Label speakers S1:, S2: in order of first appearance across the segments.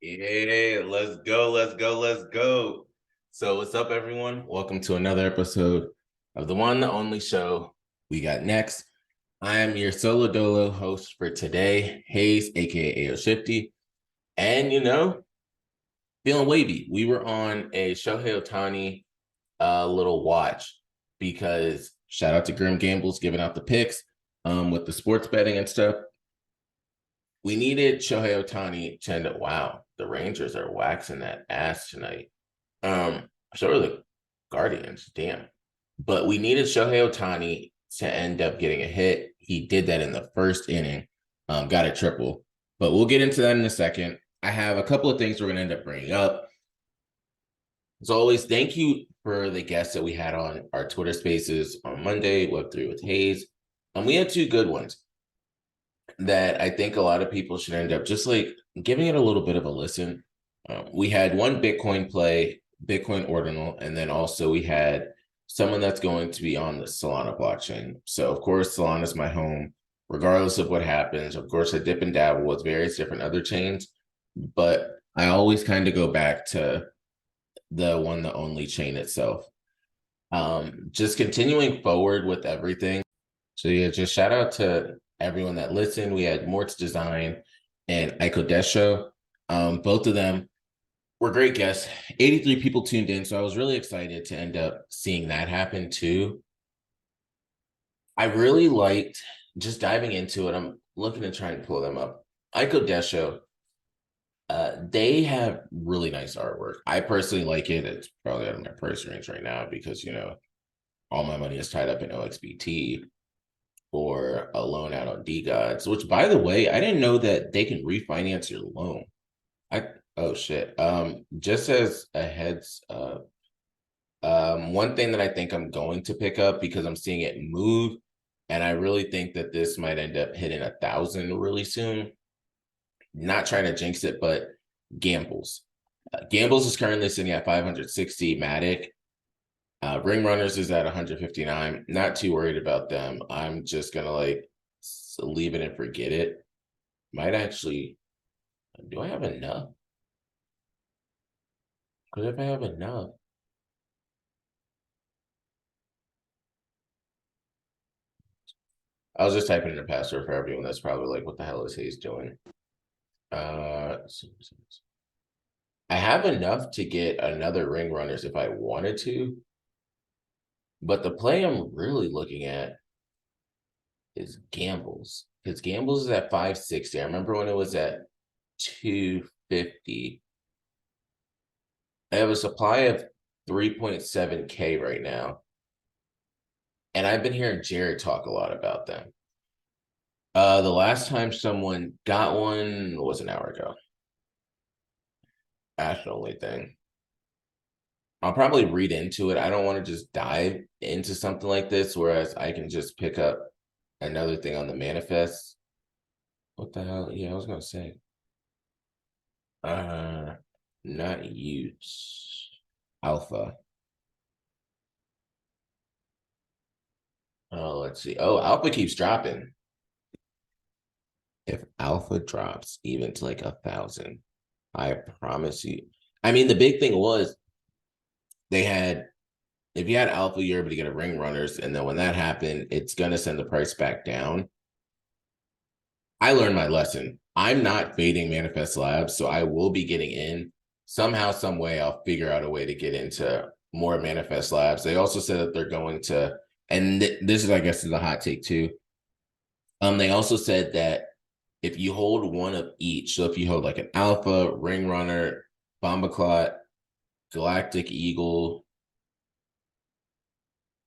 S1: Yeah, let's go, let's go, let's go. So, what's up, everyone? Welcome to another episode of the one, the only show we got next. I am your solo dolo host for today, Hayes, aka AO Shifty. And feeling wavy. We were on a Shohei Ohtani little watch because shout out to Grim Gambles giving out the picks with the sports betting and stuff. We needed Shohei Ohtani to end up. Wow, the Rangers are waxing that ass tonight. So are the Guardians, damn. But we needed Shohei Ohtani to end up getting a hit. He did that in the first inning, got a triple. But we'll get into that in a second. I have a couple of things we're going to end up bringing up. As always, thank you for the guests that we had on our Twitter Spaces on Monday, Web3 with Hayes. And we had two good ones that I think a lot of people should end up just like giving it a little bit of a listen. We had one Bitcoin play, Bitcoin ordinal, and then also we had someone that's going to be on the Solana blockchain. So of course, Solana is my home, regardless of what happens. Of course, I dip and dabble with various different other chains, but I always kind of go back to the one, the only chain itself. Just continuing forward with everything. So yeah, just shout out to everyone that listened. We had Mort's Design and Aiko Desho. Both of them were great guests. 83 people tuned in, so I was really excited to end up seeing that happen too. I really liked just diving into it. I'm looking to try and pull them up. Aiko Desho, they have really nice artwork. I personally like it. It's probably out of my purse range right now because, all my money is tied up in OXBT or a loan out on DGods, which, by the way, I didn't know that they can refinance your loan. Oh shit. Just as a heads up, one thing that I think I'm going to pick up because I'm seeing it move, and I really think that this might end up hitting 1,000 really soon. Not trying to jinx it, but Gambles. Gambles is currently sitting at 560 Matic. Ring Runners is at 159. Not too worried about them. I'm just gonna leave it and forget it. Might actually. Do I have enough? Because if I have enough, I was just typing in a password for everyone that's probably like, what the hell is Hayes doing? I have enough to get another Ring Runners if I wanted to. But the play I'm really looking at is Gambles. Because Gambles is at 560. I remember when it was at 250. I have a supply of 3.7K right now. And I've been hearing Jared talk a lot about them. The last time someone got one was an hour ago. That's the only thing. I'll probably read into it. I don't want to just dive into something like this, whereas I can just pick up another thing on the manifest. What the hell? Yeah, I was gonna say. Not use alpha. Oh, let's see. Oh, alpha keeps dropping. If alpha drops even to like 1,000, I promise you. I mean, the big thing was they had, if you had alpha, you're able to get a Ring Runners, and then when that happened, it's gonna send the price back down. I learned my lesson. I'm not fading Manifest Labs, so I will be getting in somehow, some way. I'll figure out a way to get into more Manifest Labs. They also said that they're going to, and this is, I guess, is a hot take too. They also said that if you hold one of each, so if you hold like an Alpha, Ring Runner, Bombaclot, Galactic Eagle,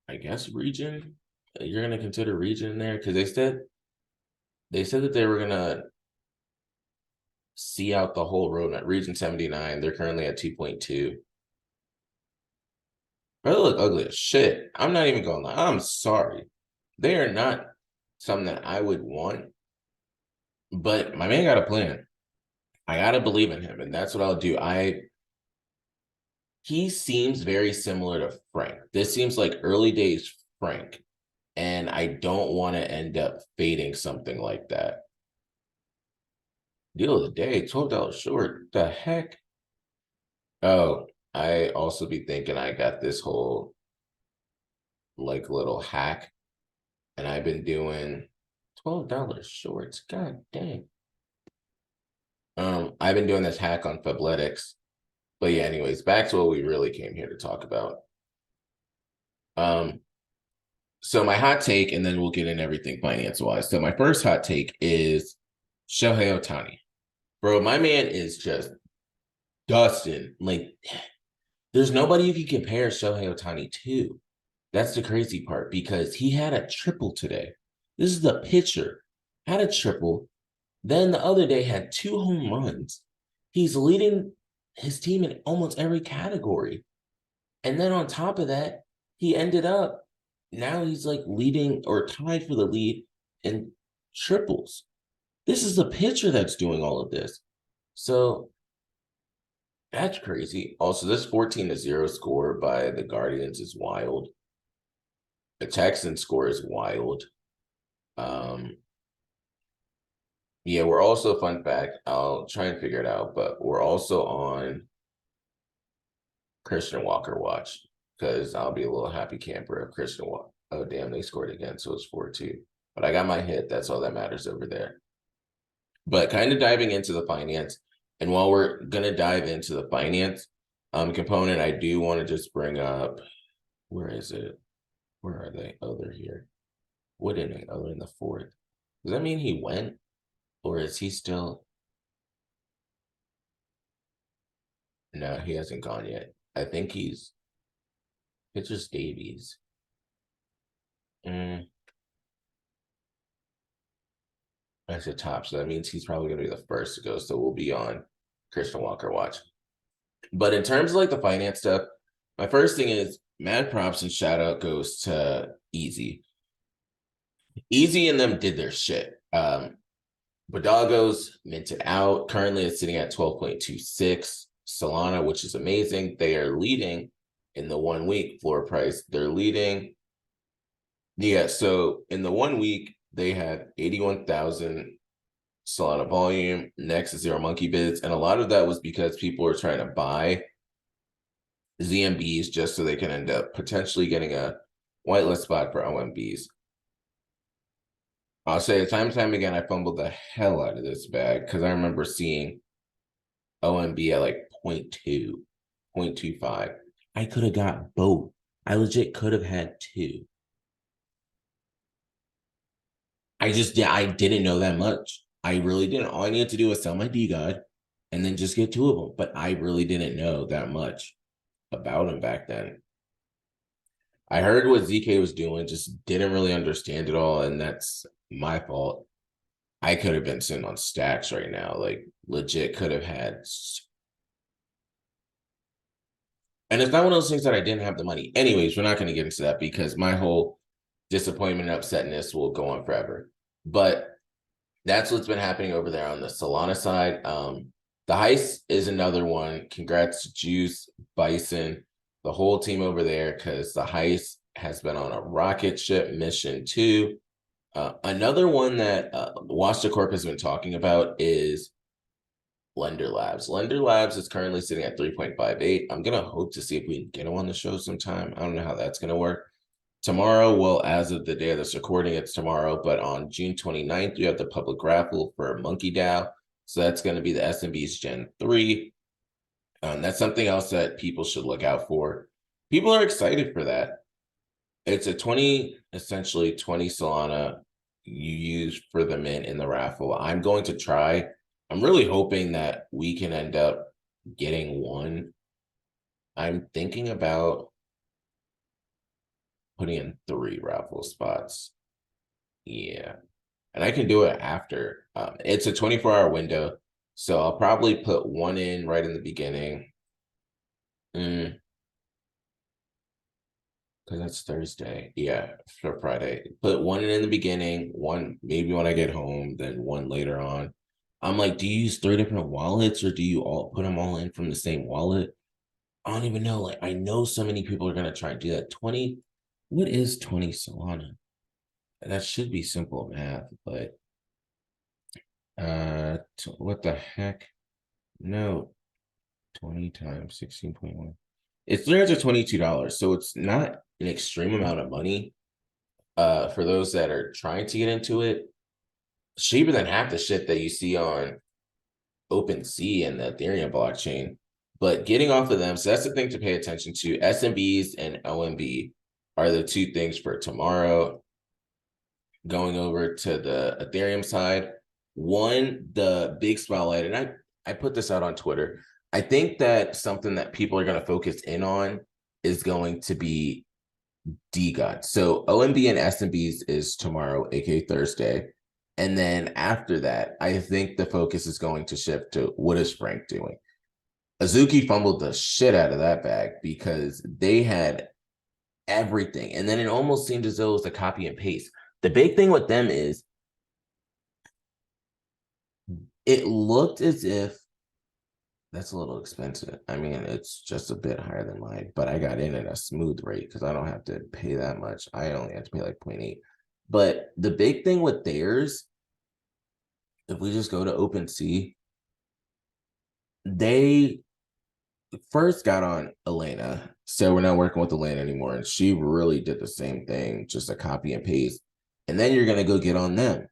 S1: I guess Region, you're gonna consider Region in there because they said that they were gonna see out the whole road at Region 79. They're currently at 2.2. They look ugly as shit. I'm not even gonna lie. I'm sorry. They are not something that I would want. But my man got a plan. I gotta believe in him, and that's what I'll do. He seems very similar to Frank. This seems like early days Frank, and I don't want to end up fading something like that. Deal of the day, $12 short. The heck? Oh, I also be thinking I got this whole like little hack, and I've been doing $12 shorts. God dang. I've been doing this hack on Fabletics. But yeah, anyways, back to what we really came here to talk about. So my hot take, and then we'll get in everything finance-wise. So my first hot take is Shohei Ohtani. Bro, my man is just dusting. Like, there's nobody you can compare Shohei Ohtani to. That's the crazy part, because he had a triple today. This is the pitcher. Had a triple. Then the other day had 2 home runs. He's leading his team in almost every category. And then on top of that, he ended up, now he's like leading or tied for the lead in triples. This is the pitcher that's doing all of this. So that's crazy. Also, this 14-0 score by the Guardians is wild. The Texans score is wild. Yeah, we're also, fun fact, I'll try and figure it out, but we're also on Christian Walker watch, because I'll be a little happy camper if Christian Walker. Oh, damn, they scored again, so it's 4-2. But I got my hit. That's all that matters over there. But kind of diving into the finance, and while we're going to dive into the finance component, I do want to just bring up, where is it? Where are they? Oh, they're here. What inning? Oh, they're in the 4th. Does that mean he went? Or is he still? No, he hasn't gone yet. I think it's just Davies. That's the top. So that means he's probably going to be the first to go. So we'll be on Christian Walker watch. But in terms of like the finance stuff, my first thing is mad props and shout out goes to Easy. Easy and them did their shit. Bodagos minted out. Currently it's sitting at 12.26. Solana, which is amazing. They are leading in the 1 week floor price. They're leading. Yeah, so in the 1 week, they had 81,000 Solana volume. Next is Zero Monkey Bids. And a lot of that was because people were trying to buy ZMBs just so they can end up potentially getting a whitelist spot for OMBs. I'll say time and time again, I fumbled the hell out of this bag because I remember seeing OMB at like 0.2, 0.25. I could have got both. I legit could have had 2. I didn't know that much. I really didn't. All I needed to do was sell my DGOD and then just get 2 of them. But I really didn't know that much about him back then. I heard what ZK was doing, just didn't really understand it all. And that's my fault. I could have been sitting on stacks right now. Like, legit could have had. And it's not one of those things that I didn't have the money. Anyways, we're not going to get into that because my whole disappointment and upsetness will go on forever. But that's what's been happening over there on the Solana side. The Heist is another one. Congrats to Juice, Bison, the whole team over there, because the Heist has been on a rocket ship mission too. Another one that Wasta Corp has been talking about is Lender Labs. Lender Labs is currently sitting at 3.58. I'm going to hope to see if we can get them on the show sometime. I don't know how that's going to work. Tomorrow, well, as of the day of this recording, it's tomorrow, but on June 29th, we have the public raffle for Monkey DAO. So that's going to be the SMB's Gen 3. That's something else that people should look out for. People are excited for that. It's essentially 20 Solana you use for the mint in the raffle. I'm going to try. I'm really hoping that we can end up getting one. I'm thinking about putting in 3 raffle spots. Yeah. And I can do it after. It's a 24-hour window. So I'll probably put 1 in right in the beginning. Because that's Thursday. Yeah, for Friday. Put 1 in the beginning, 1 maybe when I get home, then 1 later on. I'm like, do you use 3 different wallets or do you all put them all in from the same wallet? I don't even know. Like, I know so many people are going to try and do that. 20, what is 20 Solana? That should be simple math, but What the heck? No, 20 times 16.1. It's $322, so it's not an extreme amount of money. For those that are trying to get into it, cheaper than half the shit that you see on OpenSea and the Ethereum blockchain. But getting off of them, so that's the thing to pay attention to. SMBs and OMB are the two things for tomorrow. Going over to the Ethereum side, one, the big spotlight, and I put this out on Twitter. I think that something that people are going to focus in on is going to be DGOT. So OMB and SMBs is tomorrow, aka Thursday. And then after that, I think the focus is going to shift to what is Frank doing? Azuki fumbled the shit out of that bag because they had everything. And then it almost seemed as though it was a copy and paste. The big thing with them is it looked as if that's a little expensive. I mean, it's just a bit higher than mine, but I got in at a smooth rate because I don't have to pay that much. I only have to pay like 0.8. But the big thing with theirs, if we just go to OpenSea, they first got on Elena. So we're not working with Elena anymore. And she really did the same thing, just a copy and paste. And then you're going to go get on them.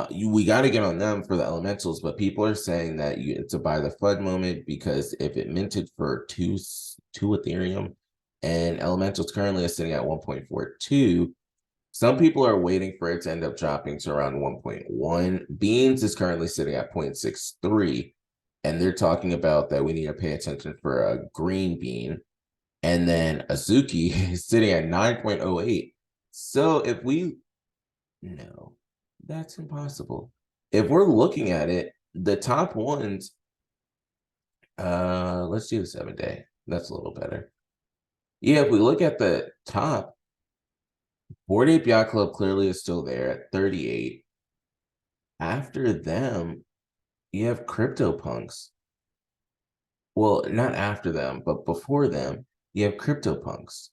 S1: We got to get on them for the elementals, but people are saying that it's a buy the FUD moment because if it minted for two Ethereum and elementals currently is sitting at 1.42, some people are waiting for it to end up dropping to around 1.1. Beans is currently sitting at 0.63, and they're talking about that we need to pay attention for a green bean. And then Azuki is sitting at 9.08. So if we no, that's impossible. If we're looking at it, the top ones, let's do the 7-day. That's a little better. Yeah, if we look at the top, Bored Ape Yacht Club clearly is still there at 38. After them, you have CryptoPunks. Well, not after them, but before them, you have CryptoPunks.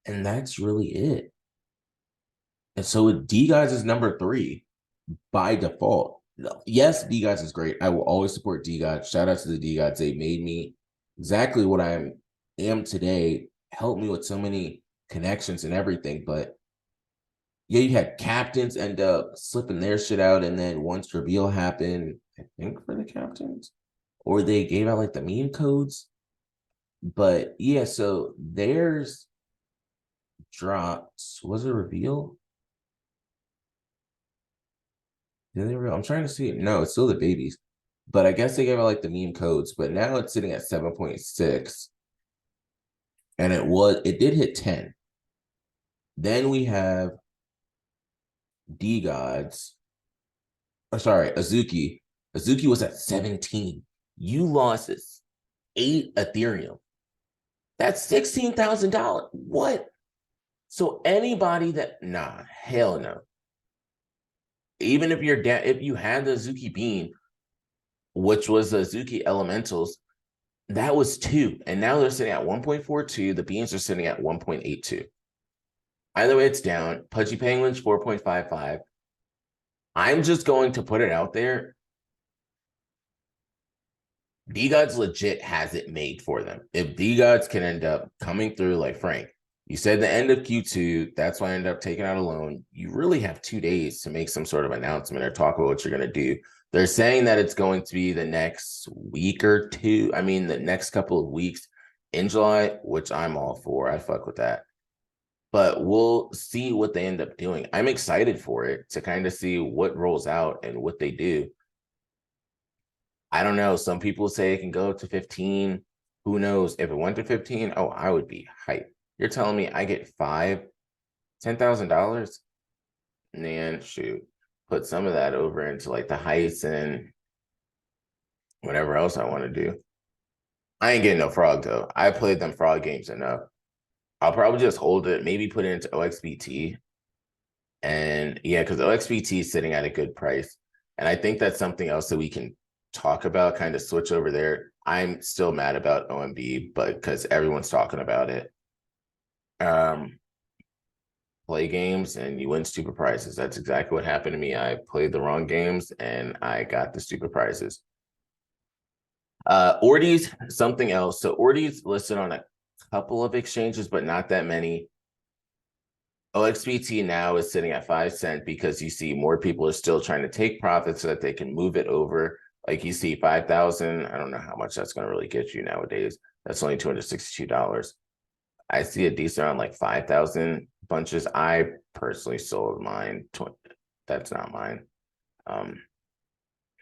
S1: And that's really it. And so DGuys is number 3 by default. Yes, DGuys is great. I will always support DGuys. Shout out to the DGuys. They made me exactly what I am today, helped me with so many connections and everything. But yeah, you had captains end up slipping their shit out. And then once reveal happened, I think for the captains, or they gave out like the meme codes. But yeah, so theirs dropped. Was it reveal? Did they reveal? I'm trying to see it. No, it's still the babies. But I guess they gave out like the meme codes, but now it's sitting at 7.6. And it did hit 10. Then we have DGods. Oh, sorry, Azuki. Azuki was at 17. You lost 8 Ethereum. That's $16,000. What? So anybody hell no. Even if if you had the Azuki Bean, which was the Azuki Elementals, that was 2. And now they're sitting at 1.42. The Beans are sitting at 1.82. Either way, it's down. Pudgy Penguins, 4.55. I'm just going to put it out there. DGods legit has it made for them. If DGods can end up coming through like Frank, you said the end of Q2, that's why I ended up taking out a loan. You really have 2 days to make some sort of announcement or talk about what you're going to do. They're saying that it's going to be the next week or two. I mean, the next couple of weeks in July, which I'm all for. I fuck with that. But we'll see what they end up doing. I'm excited for it to kind of see what rolls out and what they do. I don't know. Some people say it can go to 15. Who knows? If it went to 15, oh, I would be hyped. You're telling me I get $10,000? Man, shoot. Put some of that over into like the heights and whatever else I want to do. I ain't getting no frog though. I played them frog games enough. I'll probably just hold it, maybe put it into OXBT. And yeah, because OXBT is sitting at a good price. And I think that's something else that we can talk about, kind of switch over there. I'm still mad about OMB, but because everyone's talking about it. play games and you win stupid prizes. That's exactly what happened to me. I played the wrong games and I got the stupid prizes. Ordi's something else. So Ordi's listed on a couple of exchanges, but not that many. OXBT now is sitting at 5 cents because you see more people are still trying to take profits so that they can move it over. Like you see 5,000. I don't know how much that's going to really get you nowadays. That's only $262. I see a decent around like 5,000 bunches. I personally sold mine. That's not mine.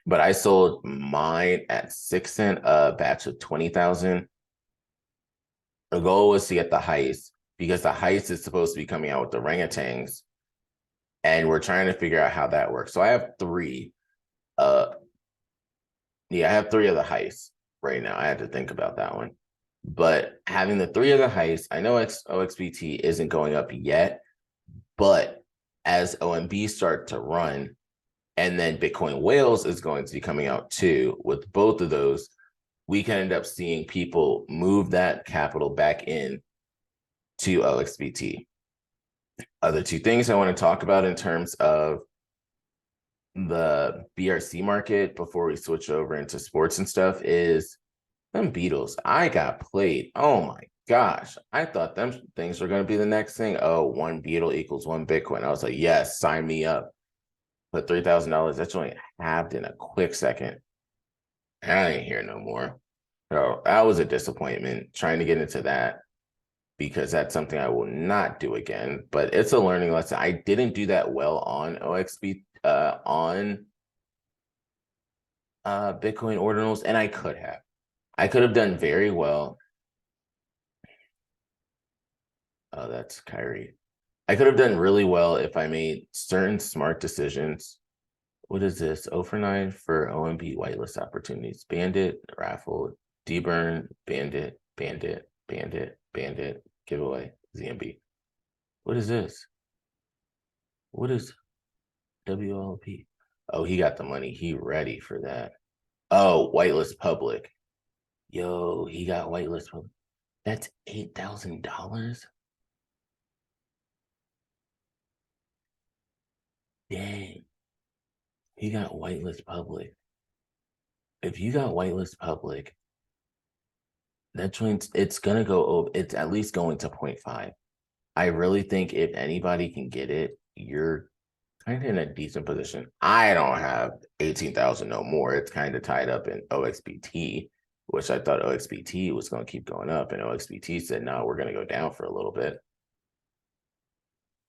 S1: But I sold mine at 6 cents, a batch of 20,000. The goal was to get the heist because the heist is supposed to be coming out with the orangutans. And we're trying to figure out how that works. So I have 3. I have 3 of the heists right now. I had to think about that one. But having the 3 of the heists, I know OXBT isn't going up yet, but as OMB start to run, and then Bitcoin Whales is going to be coming out too, with both of those, we can end up seeing people move that capital back in to OXBT. Other 2 things I want to talk about in terms of the BRC market before we switch over into sports and stuff is them Beatles. I got played. Oh my gosh. I thought them things were going to be the next thing. Oh, 1 Beetle equals 1 Bitcoin. I was like, yes, sign me up. Put $3,000. That's only halved in a quick second. I ain't here no more. So that was a disappointment trying to get into that because that's something I will not do again. But it's a learning lesson. I didn't do that well on OXB on Bitcoin ordinals, and I could have. I could have done very well. Oh, that's Kyrie. I could have done really well if I made certain smart decisions. What is this? 0 for 9 for OMB whitelist opportunities. Bandit, raffle, deburn, bandit, bandit, bandit, bandit, giveaway, ZMB. What is this? What is WLP? Oh, he got the money. He ready for that. Oh, whitelist public. Yo, he got whitelist public. That's $8,000. Dang. He got whitelist public. If you got whitelist public, that joins, it's gonna go over, it's at least going to 0.5. I really think if anybody can get it, you're kind of in a decent position. I don't have 18,000 no more. It's kind of tied up in OXBT, which I thought OXBT was going to keep going up, and OXBT said, no, we're going to go down for a little bit.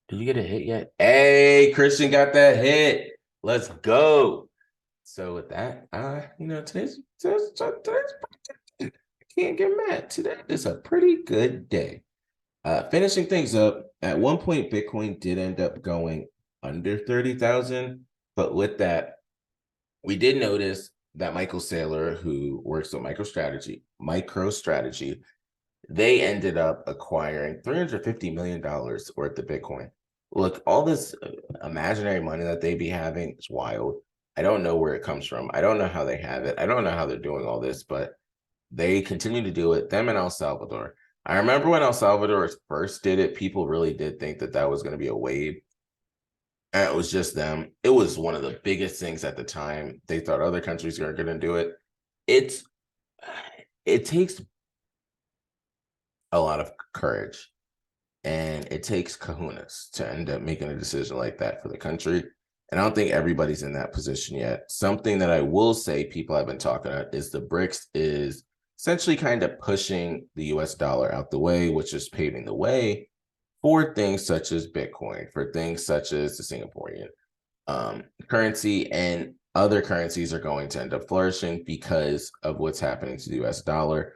S1: Did you get a hit yet? Hey, Christian got that hit. Let's go. So with that, today's I can't get mad. Today is a pretty good day. Finishing things up, at one point, Bitcoin did end up going under 30,000. But with that, we did notice that Michael Saylor, who works with MicroStrategy, they ended up acquiring $350 million worth of Bitcoin. Look, all this imaginary money that they be having is wild. I don't know where it comes from. I don't know how they have it. I don't know how they're doing all this, but they continue to do it. Them in El Salvador. I remember when El Salvador first did it, people really did think that that was going to be a wave. And it was just them. It was one of the biggest things at the time. They thought other countries were going to do it. It takes a lot of courage and it takes kahunas to end up making a decision like that for the country. And I don't think everybody's in that position yet. Something that I will say people have been talking about is the BRICS is essentially kind of pushing the US dollar out the way, which is paving the way for things such as Bitcoin, for things such as the Singaporean currency, and other currencies are going to end up flourishing because of what's happening to the US dollar.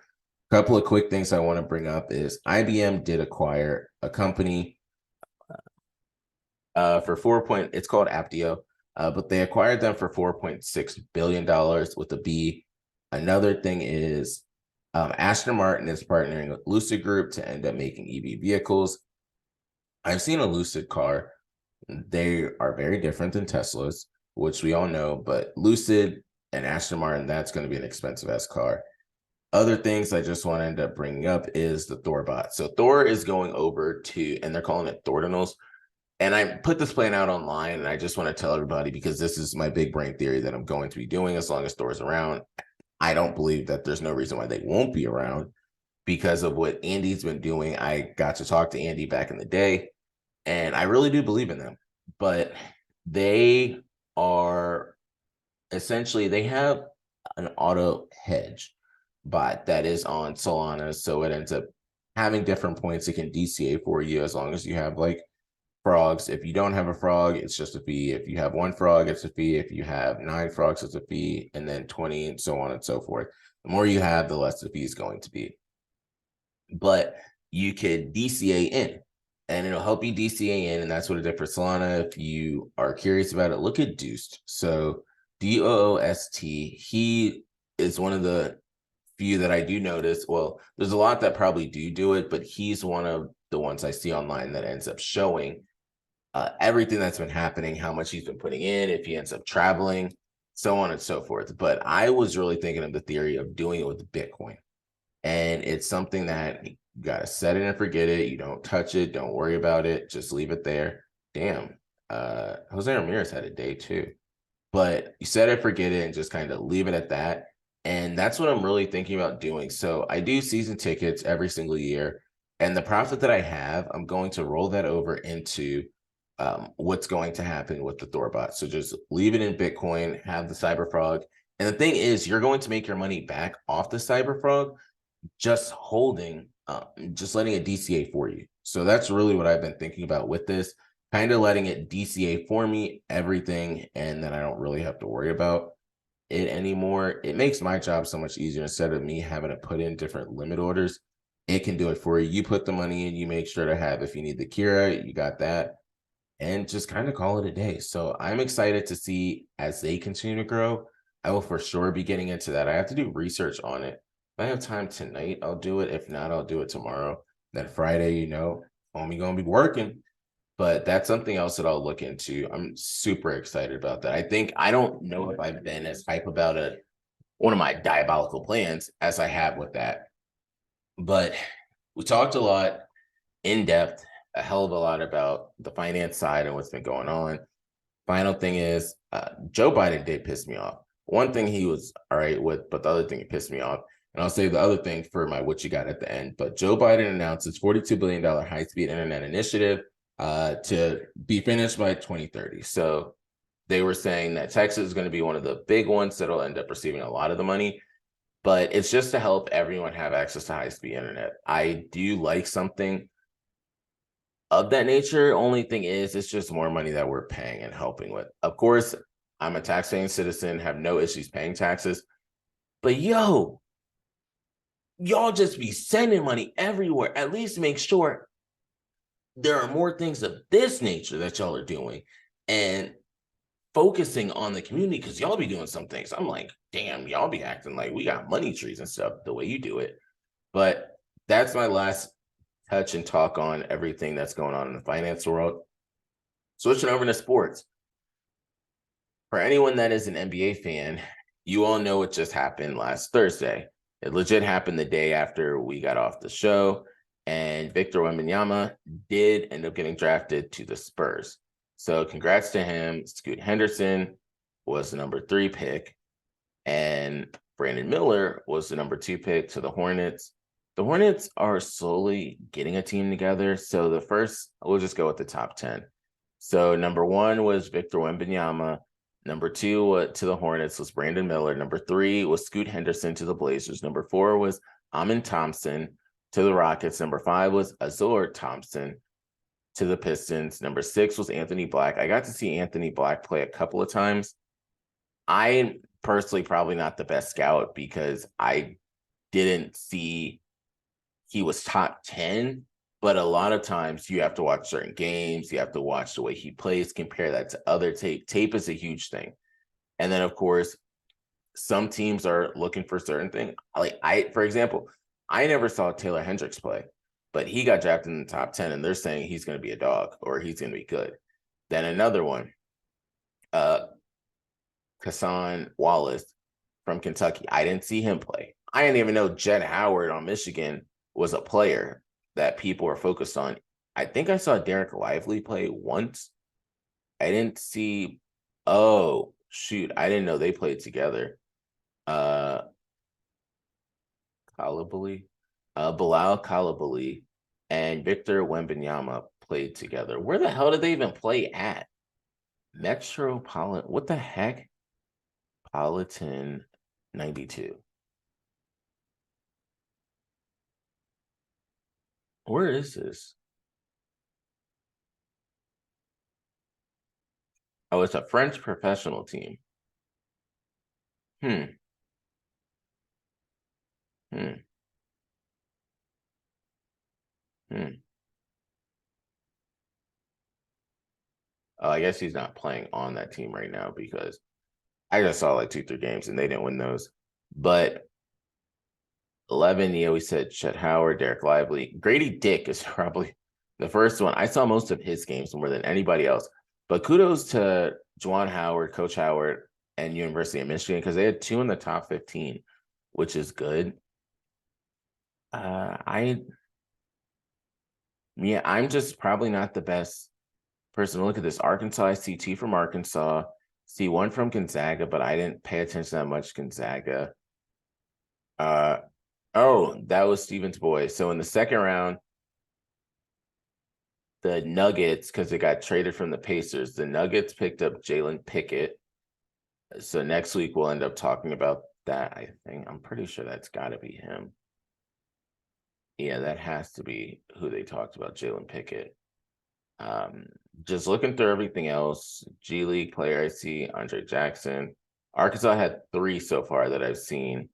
S1: A couple of quick things I want to bring up is IBM did acquire a company for it's called Aptio, but they acquired them for $4.6 billion with a B. Another thing is Aston Martin is partnering with Lucid Group to end up making EV vehicles. I've seen a Lucid car. They are very different than Teslas, which we all know, but Lucid and Aston Martin, that's going to be an expensive ass car. Other things I just want to end up bringing up is the Thor bot. So Thor is going over to, and they're calling it Thordinals. And I put this plan out online, and I just want to tell everybody, because this is my big brain theory that I'm going to be doing as long as Thor's around. I don't believe that there's no reason why they won't be around because of what Andy's been doing. I got to talk to Andy back in the day, and I really do believe in them. But they are essentially, they have an auto hedge bot that is on Solana. So it ends up having different points. It can DCA for you as long as you have like frogs. If you don't have a frog, it's just a fee. If you have one frog, it's a fee. If you have 9 frogs, it's a fee, and then 20, and so on and so forth. The more you have, the less the fee is going to be. But you could DCA in, and it'll help you DCA in, and that's what it did for Solana. If you are curious about it, look at Doost. So Doost, he is one of the few that I do notice. Well, there's a lot that probably do it, but he's one of the ones I see online that ends up showing everything that's been happening, how much he's been putting in, if he ends up traveling, so on and so forth. But I was really thinking of the theory of doing it with Bitcoin. And it's something that you got to set it and forget it. You don't touch it. Don't worry about it. Just leave it there. Damn. Jose Ramirez had a day too. But you set it, forget it, and just kind of leave it at that. And that's what I'm really thinking about doing. So I do season tickets every single year. And the profit that I have, I'm going to roll that over into what's going to happen with the Thorbot. So just leave it in Bitcoin, have the Cyberfrog. And the thing is, you're going to make your money back off the Cyberfrog just holding, just letting it DCA for you. So that's really what I've been thinking about with this, kind of letting it DCA for me, everything, and then I don't really have to worry about it anymore. It makes my job so much easier. Instead of me having to put in different limit orders, it can do it for you. You put the money in, you make sure to have, if you need the Kira, you got that, and just kind of call it a day. So I'm excited to see as they continue to grow. I will for sure be getting into that. I have to do research on it. If I have time tonight, I'll do it. If not, I'll do it tomorrow. Then Friday, only gonna be working. But that's something else that I'll look into. I'm super excited about that. I don't know if I've been as hype about one of my diabolical plans as I have with that. But we talked a lot in depth, a hell of a lot about the finance side and what's been going on. Final thing is, Joe Biden did piss me off. One thing he was all right with, but the other thing, it pissed me off. And I'll say the other thing for my what you got at the end. But Joe Biden announced his $42 billion high-speed internet initiative to be finished by 2030. So they were saying that Texas is going to be one of the big ones that'll end up receiving a lot of the money. But it's just to help everyone have access to high-speed internet. I do like something of that nature. Only thing is, it's just more money that we're paying and helping with. Of course, I'm a taxpaying citizen, have no issues paying taxes. But y'all just be sending money everywhere. At least make sure there are more things of this nature that y'all are doing and focusing on the community, because y'all be doing some things. I'm like, damn, y'all be acting like we got money trees and stuff the way you do it. But that's my last touch and talk on everything that's going on in the finance world. Switching over to sports. For anyone that is an NBA fan, you all know what just happened last Thursday. It legit happened the day after we got off the show, and Victor Wembanyama did end up getting drafted to the Spurs. So congrats to him. Scoot Henderson was the number 3 pick, and Brandon Miller was the number 2 pick to the Hornets. The Hornets are slowly getting a team together. So we'll just go with the top 10. So number 1 was Victor Wembanyama. Number 2 to the Hornets was Brandon Miller. Number 3 was Scoot Henderson to the Blazers. Number 4 was Amin Thompson to the Rockets. Number 5 was Azor Thompson to the Pistons. Number 6 was Anthony Black. I got to see Anthony Black play a couple of times. I personally probably not the best scout because I didn't see he was top 10. But a lot of times you have to watch certain games. You have to watch the way he plays, compare that to other tape. Tape is a huge thing. And then, of course, some teams are looking for certain things. For example, I never saw Taylor Hendricks play, but he got drafted in the top 10, and they're saying he's going to be a dog or he's going to be good. Then another one, Kassan Wallace from Kentucky. I didn't see him play. I didn't even know Jed Howard on Michigan was a player that people are focused on. I think I saw Derek Lively play once. I didn't see. Oh shoot! I didn't know they played together. Uh, Kalabali, Bilal Kalabali, and Victor Wembanyama played together. Where the hell did they even play at? Metropolitan. What the heck? Politan 92. Where is this? Oh, it's a French professional team. Hmm. Hmm. Hmm. Oh, I guess he's not playing on that team right now because I just saw like 2, 3 games and they didn't win those. But 11, we said Chet Howard, Derek Lively. Grady Dick is probably the first one. I saw most of his games more than anybody else. But kudos to Juwan Howard, Coach Howard, and University of Michigan because they had 2 in the top 15, which is good. I'm just probably not the best person to look at this. Arkansas, I see 2 from Arkansas, see 1 from Gonzaga, but I didn't pay attention that much Gonzaga. Oh, that was Stevens' boy. So in the second round, the Nuggets, because it got traded from the Pacers, the Nuggets picked up Jalen Pickett. So next week we'll end up talking about that. I think I'm pretty sure that's got to be him. Yeah, that has to be who they talked about, Jalen Pickett. Just looking through everything else, G League player, I see Andre Jackson. Arkansas had 3 so far that I've seen.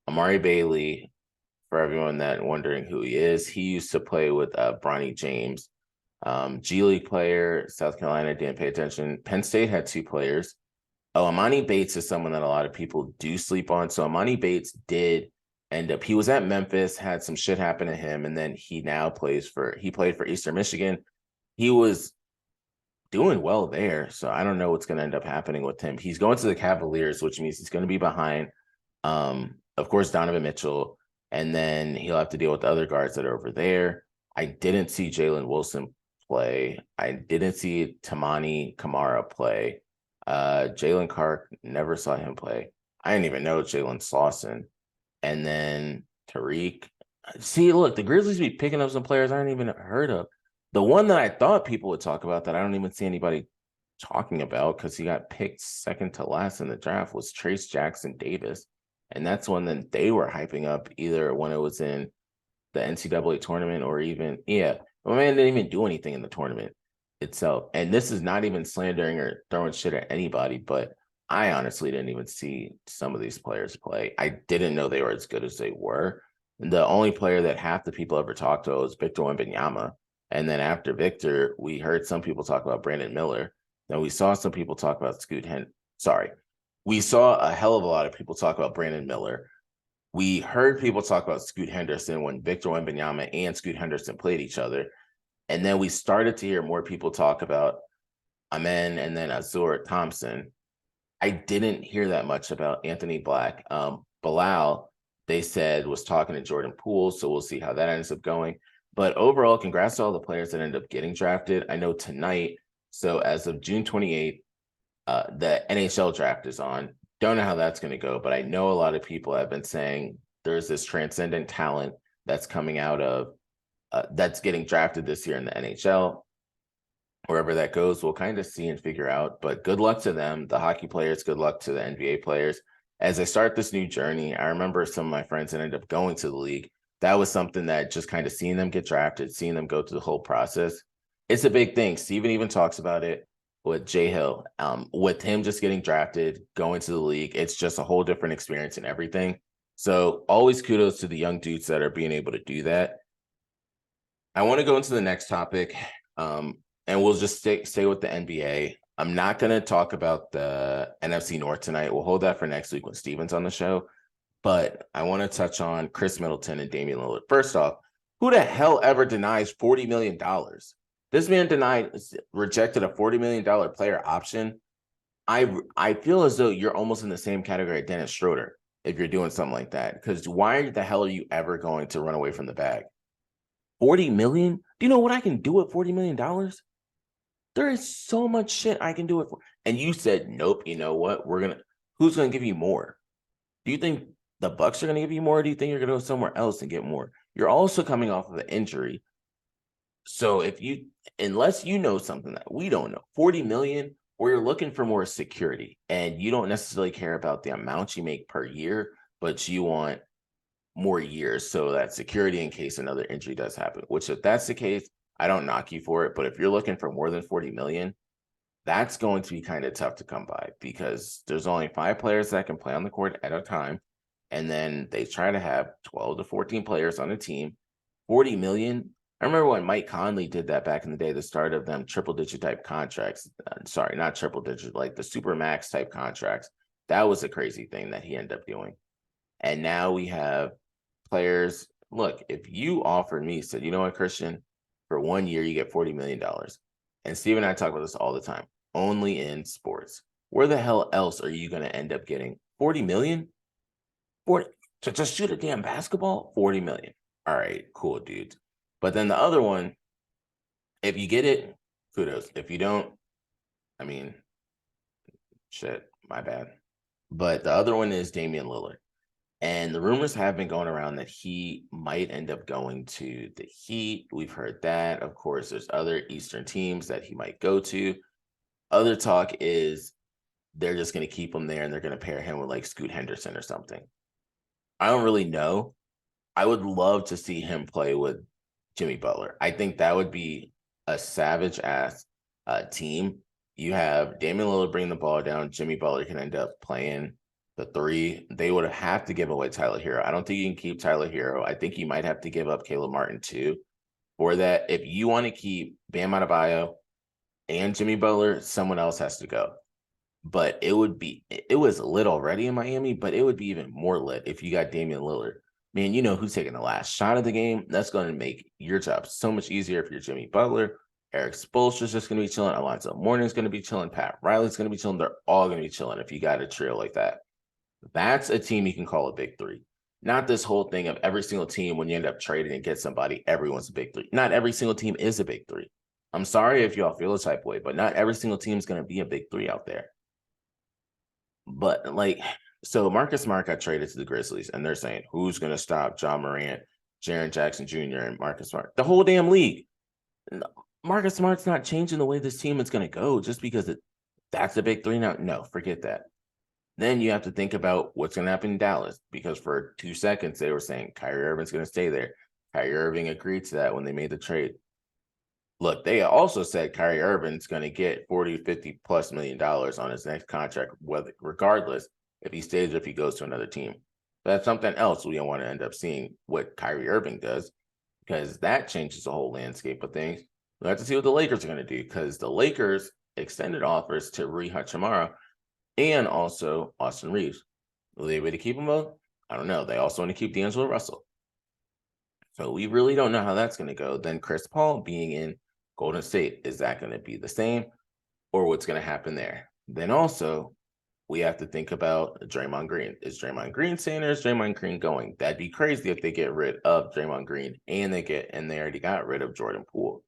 S1: Amari Bailey, for everyone that wondering who he is, he used to play with Bronny James. G League player, South Carolina, didn't pay attention. Penn State had 2 players. Oh, Amani Bates is someone that a lot of people do sleep on. So Amani Bates did end up, he was at Memphis, had some shit happen to him, and then he played for Eastern Michigan. He was doing well there. So I don't know what's going to end up happening with him. He's going to the Cavaliers, which means he's going to be behind, of course, Donovan Mitchell, and then he'll have to deal with the other guards that are over there. I didn't see Jalen Wilson play. I didn't see Tamani Kamara play. Jalen Clark, never saw him play. I didn't even know Jalen Slauson. And then Tariq. See, look, the Grizzlies be picking up some players I hadn't even heard of. The one that I thought people would talk about that I don't even see anybody talking about because he got picked second to last in the draft was Trace Jackson Davis. And that's one that they were hyping up either when it was in the NCAA tournament or even, my man didn't even do anything in the tournament itself. And this is not even slandering or throwing shit at anybody, but I honestly didn't even see some of these players play. I didn't know they were as good as they were. And the only player that half the people ever talked to was Victor Wembanyama. And then after Victor, we heard some people talk about Brandon Miller. Then we saw some people talk about we saw a hell of a lot of people talk about Brandon Miller. We heard people talk about Scoot Henderson when Victor Wembanyama and Scoot Henderson played each other. And then we started to hear more people talk about Amen and then Azur Thompson. I didn't hear that much about Anthony Black. Bilal, they said, was talking to Jordan Poole, so we'll see how that ends up going. But overall, congrats to all the players that ended up getting drafted. I know tonight, so as of June 28th, the NHL draft is on. Don't know how that's going to go, but I know a lot of people have been saying there's this transcendent talent that's coming out of that's getting drafted this year in the NHL. Wherever that goes, we'll kind of see and figure out. But good luck to them, the hockey players. Good luck to the NBA players. As they start this new journey, I remember some of my friends that ended up going to the league. That was something that just kind of seeing them get drafted, seeing them go through the whole process. It's a big thing. Steven even talks about it with Jay Hill. With him just getting drafted, going to the league, it's just a whole different experience and everything. So always kudos to the young dudes that are being able to do that. I want to go into the next topic. And we'll just stay with the NBA. I'm not going to talk about the NFC North tonight. We'll hold that for next week when Steven's on the show. But I want to touch on Chris Middleton and Damian Lillard. First off, who the hell ever denies $40 million? This man rejected a $40 million player option. I feel as though you're almost in the same category as Dennis Schroeder if you're doing something like that. Because why the hell are you ever going to run away from the bag? $40 million? Do you know what I can do with $40 million? There is so much shit I can do it for. And you said, nope, you know what? Who's going to give you more? Do you think the Bucks are going to give you more? Or do you think you're going to go somewhere else and get more? You're also coming off of an injury. So unless you know something that we don't know, 40 million, or you're looking for more security and you don't necessarily care about the amount you make per year, but you want more years. So that security in case another injury does happen, which if that's the case, I don't knock you for it. But if you're looking for more than 40 million, that's going to be kind of tough to come by because there's only 5 players that can play on the court at a time. And then they try to have 12 to 14 players on a team. 40 million. I remember when Mike Conley did that back in the day, the start of them triple digit type contracts. Sorry, not triple digit, like the super max type contracts. That was a crazy thing that he ended up doing. And now we have players. Look, if you offered me, said, you know what, Christian, for 1 year, you get $40 million. And Steve and I talk about this all the time, only in sports. Where the hell else are you going to end up getting 40 million? 40 to just shoot a damn basketball? 40 million. All right, cool, dude. But then the other one, if you get it, kudos. If you don't, I mean, shit, my bad. But the other one is Damian Lillard. And the rumors have been going around that he might end up going to the Heat. We've heard that. Of course, there's other Eastern teams that he might go to. Other talk is they're just going to keep him there and they're going to pair him with like Scoot Henderson or something. I don't really know. I would love to see him play with Jimmy Butler. I think that would be a savage-ass team. You have Damian Lillard bring the ball down. Jimmy Butler can end up playing the 3. They would have to give away Tyler Hero. I don't think you can keep Tyler Hero. I think you might have to give up Caleb Martin too. For that, if you want to keep Bam Adebayo and Jimmy Butler, someone else has to go. But it was lit already in Miami, but it would be even more lit if you got Damian Lillard. Man, you know who's taking the last shot of the game. That's going to make your job so much easier if you're Jimmy Butler. Eric Spoelstra's just going to be chilling. Alonzo Mourning's going to be chilling. Pat Riley's going to be chilling. They're all going to be chilling if you got a trio like that. That's a team you can call a big 3. Not this whole thing of every single team when you end up trading and get somebody, everyone's a big 3. Not every single team is a big 3. I'm sorry if y'all feel a type of way, but not every single team is going to be a big 3 out there. But so Marcus Smart got traded to the Grizzlies, and they're saying, who's going to stop John Morant, Jaren Jackson Jr., and Marcus Smart? The whole damn league. Marcus Smart's not changing the way this team is going to go just because that's a big 3 now. No, forget that. Then you have to think about what's going to happen in Dallas, because for 2 seconds they were saying Kyrie Irving's going to stay there. Kyrie Irving agreed to that when they made the trade. Look, they also said Kyrie Irving's going to get $40, $50 plus million on his next contract, regardless if he stays or if he goes to another team. But that's something else we don't want to end up seeing what Kyrie Irving does, because that changes the whole landscape of things. We'll have to see what the Lakers are going to do, because the Lakers extended offers to Rui Hachimura and also Austin Reeves. Will they be able to keep them both? I don't know. They also want to keep D'Angelo Russell. So we really don't know how that's going to go. Then Chris Paul being in Golden State, is that going to be the same, or what's going to happen there? Then also, we have to think about Draymond Green. Is Draymond Green staying or is Draymond Green going? That'd be crazy if they get rid of Draymond Green and they already got rid of Jordan Poole.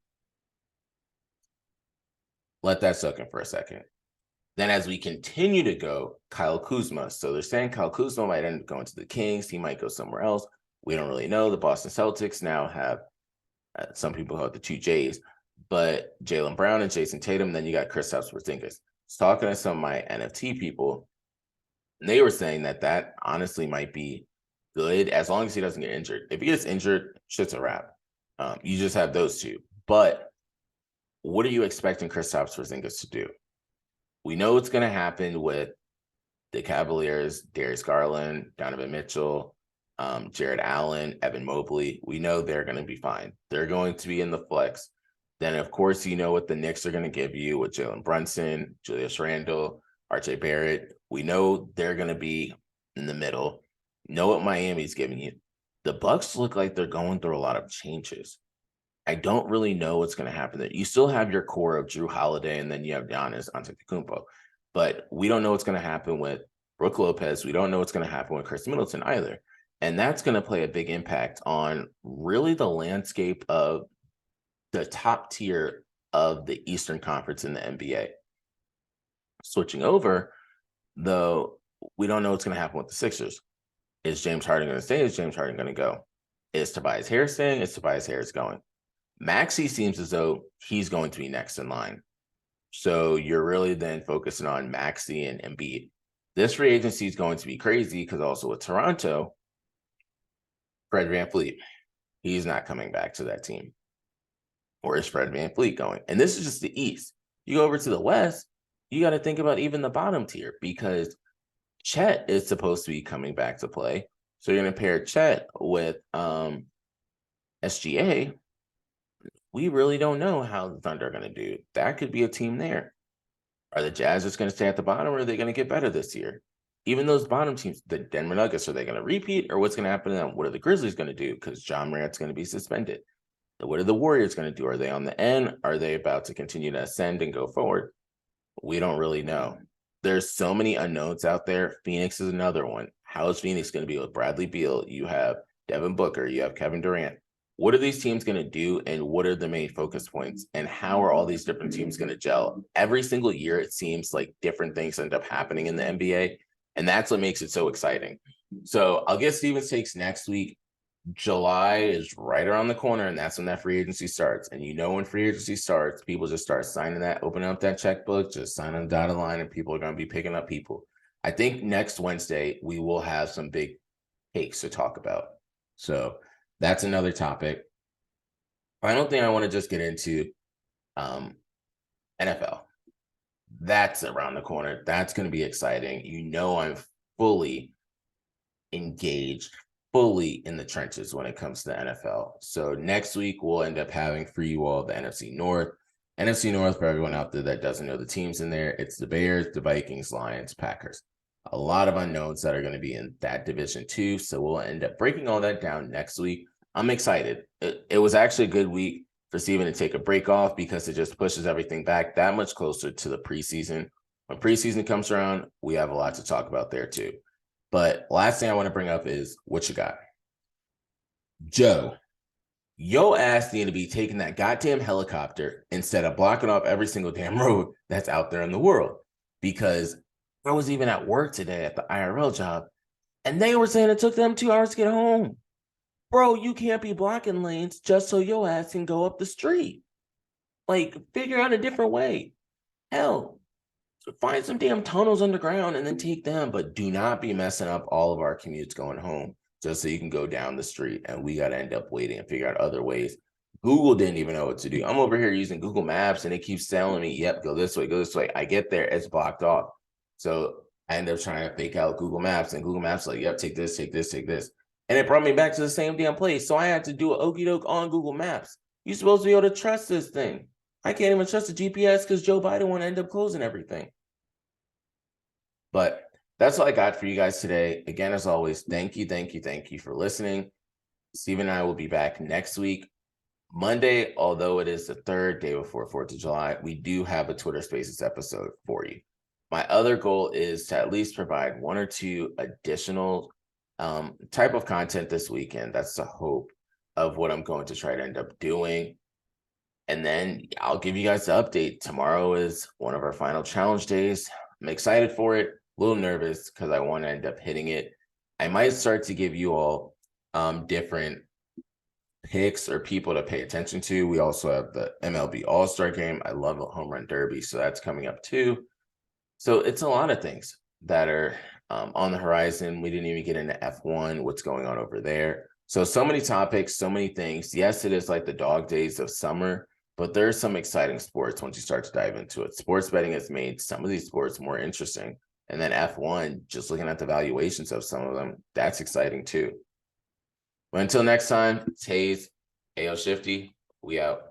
S1: Let that soak in for a second. Then as we continue to go, Kyle Kuzma. So they're saying Kyle Kuzma might end up going to the Kings. He might go somewhere else. We don't really know. The Boston Celtics now have, some people call it the 2 J's, but Jaylen Brown and Jason Tatum. Then you got Kristaps Porzingis. Talking to some of my NFT people, and they were saying that honestly might be good as long as he doesn't get injured. If he gets injured, shit's a wrap. You just have those two. But what are you expecting Kristaps Porzingis to do? We know what's going to happen with the Cavaliers, Darius Garland, Donovan Mitchell, Jared Allen, Evan Mobley. We know they're going to be fine. They're going to be in the flex. Then, of course, you know what the Knicks are going to give you with Jalen Brunson, Julius Randle, RJ Barrett. We know they're going to be in the middle. Know what Miami's giving you. The Bucks look like they're going through a lot of changes. I don't really know what's going to happen there. You still have your core of Drew Holiday, and then you have Giannis Antetokounmpo. But we don't know what's going to happen with Brook Lopez. We don't know what's going to happen with Chris Middleton either. And that's going to play a big impact on really the landscape of the top tier of the Eastern Conference in the NBA. Switching over, though, we don't know what's going to happen with the Sixers. Is James Harden going to stay? Is James Harden going to go? Is Tobias Harris staying? Is Tobias Harris going? Maxey seems as though he's going to be next in line. So you're really then focusing on Maxey and Embiid. This free agency is going to be crazy because also with Toronto, Fred VanVleet, he's not coming back to that team. Or is Fred VanVleet going? And this is just the East. You go over to the West, you got to think about even the bottom tier because Chet is supposed to be coming back to play. So you're going to pair Chet with SGA. We really don't know how the Thunder are going to do. That could be a team there. Are the Jazz just going to stay at the bottom, or are they going to get better this year? Even those bottom teams, the Denver Nuggets, are they going to repeat, or what's going to happen to them? What are the Grizzlies going to do? Because John Morant's going to be suspended. What are the Warriors going to do? Are they on the end? Are they about to continue to ascend and go forward? We don't really know. There's so many unknowns out there. Phoenix is another one. How is Phoenix going to be with Bradley Beal? You have Devin Booker. You have Kevin Durant. What are these teams going to do, and what are the main focus points, and how are all these different teams going to gel? Every single year, it seems like different things end up happening in the NBA, and that's what makes it so exciting. So I'll get Steven's takes next week. July is right around the corner, and that's when that free agency starts. And when free agency starts, people just start signing that, opening up that checkbook, just sign on the dotted line, and people are going to be picking up people. I think next Wednesday, we will have some big takes to talk about. So that's another topic. Final thing I want to just get into, NFL. That's around the corner. That's going to be exciting. I'm fully engaged, fully in the trenches when it comes to the NFL. So next week, we'll end up having for you all the NFC North. NFC North, for everyone out there that doesn't know the teams in there, it's the Bears, the Vikings, Lions, Packers. A lot of unknowns that are going to be in that division too. So we'll end up breaking all that down next week. I'm excited. It was actually a good week for Steven to take a break off because it just pushes everything back that much closer to the preseason. When preseason comes around, we have a lot to talk about there too. But last thing I want to bring up is what you got. Joe, your ass need to be taking that goddamn helicopter instead of blocking off every single damn road that's out there in the world. Because I was even at work today at the IRL job, and they were saying it took them 2 hours to get home. Bro, you can't be blocking lanes just so your ass can go up the street. Like, figure out a different way. Hell, find some damn tunnels underground and then take them, but do not be messing up all of our commutes going home just so you can go down the street, and we got to end up waiting and figure out other ways. Google didn't even know what to do. I'm over here using Google Maps, and it keeps telling me, yep, go this way, go this way. I get there, it's blocked off. So I end up trying to fake out Google Maps, and Google Maps like, yep, take this, take this, take this. And it brought me back to the same damn place. So I had to do an okie doke on Google Maps. You're supposed to be able to trust this thing. I can't even trust the GPS because Joe Biden want to end up closing everything. But that's all I got for you guys today. Again, as always, thank you for listening. Steve and I will be back next week. Monday, although it is the third day before 4th of July, we do have a Twitter Spaces episode for you. My other goal is to at least provide 1 or 2 additional type of content this weekend. That's the hope of what I'm going to try to end up doing. And then I'll give you guys the update. Tomorrow is one of our final challenge days. I'm excited for it, a little nervous because I want to end up hitting it. I might start to give you all different picks or people to pay attention to. We also have the MLB All-Star Game. I love a home run derby, so that's coming up too. So it's a lot of things that are on the horizon. We didn't even get into F1, what's going on over there. So many topics, so many things. Yes, it is like the dog days of summer, but there's some exciting sports once you start to dive into it. Sports betting has made some of these sports more interesting. And then F1, just looking at the valuations of some of them, that's exciting too. But until next time, it's Hayes, AO Shifty, we out.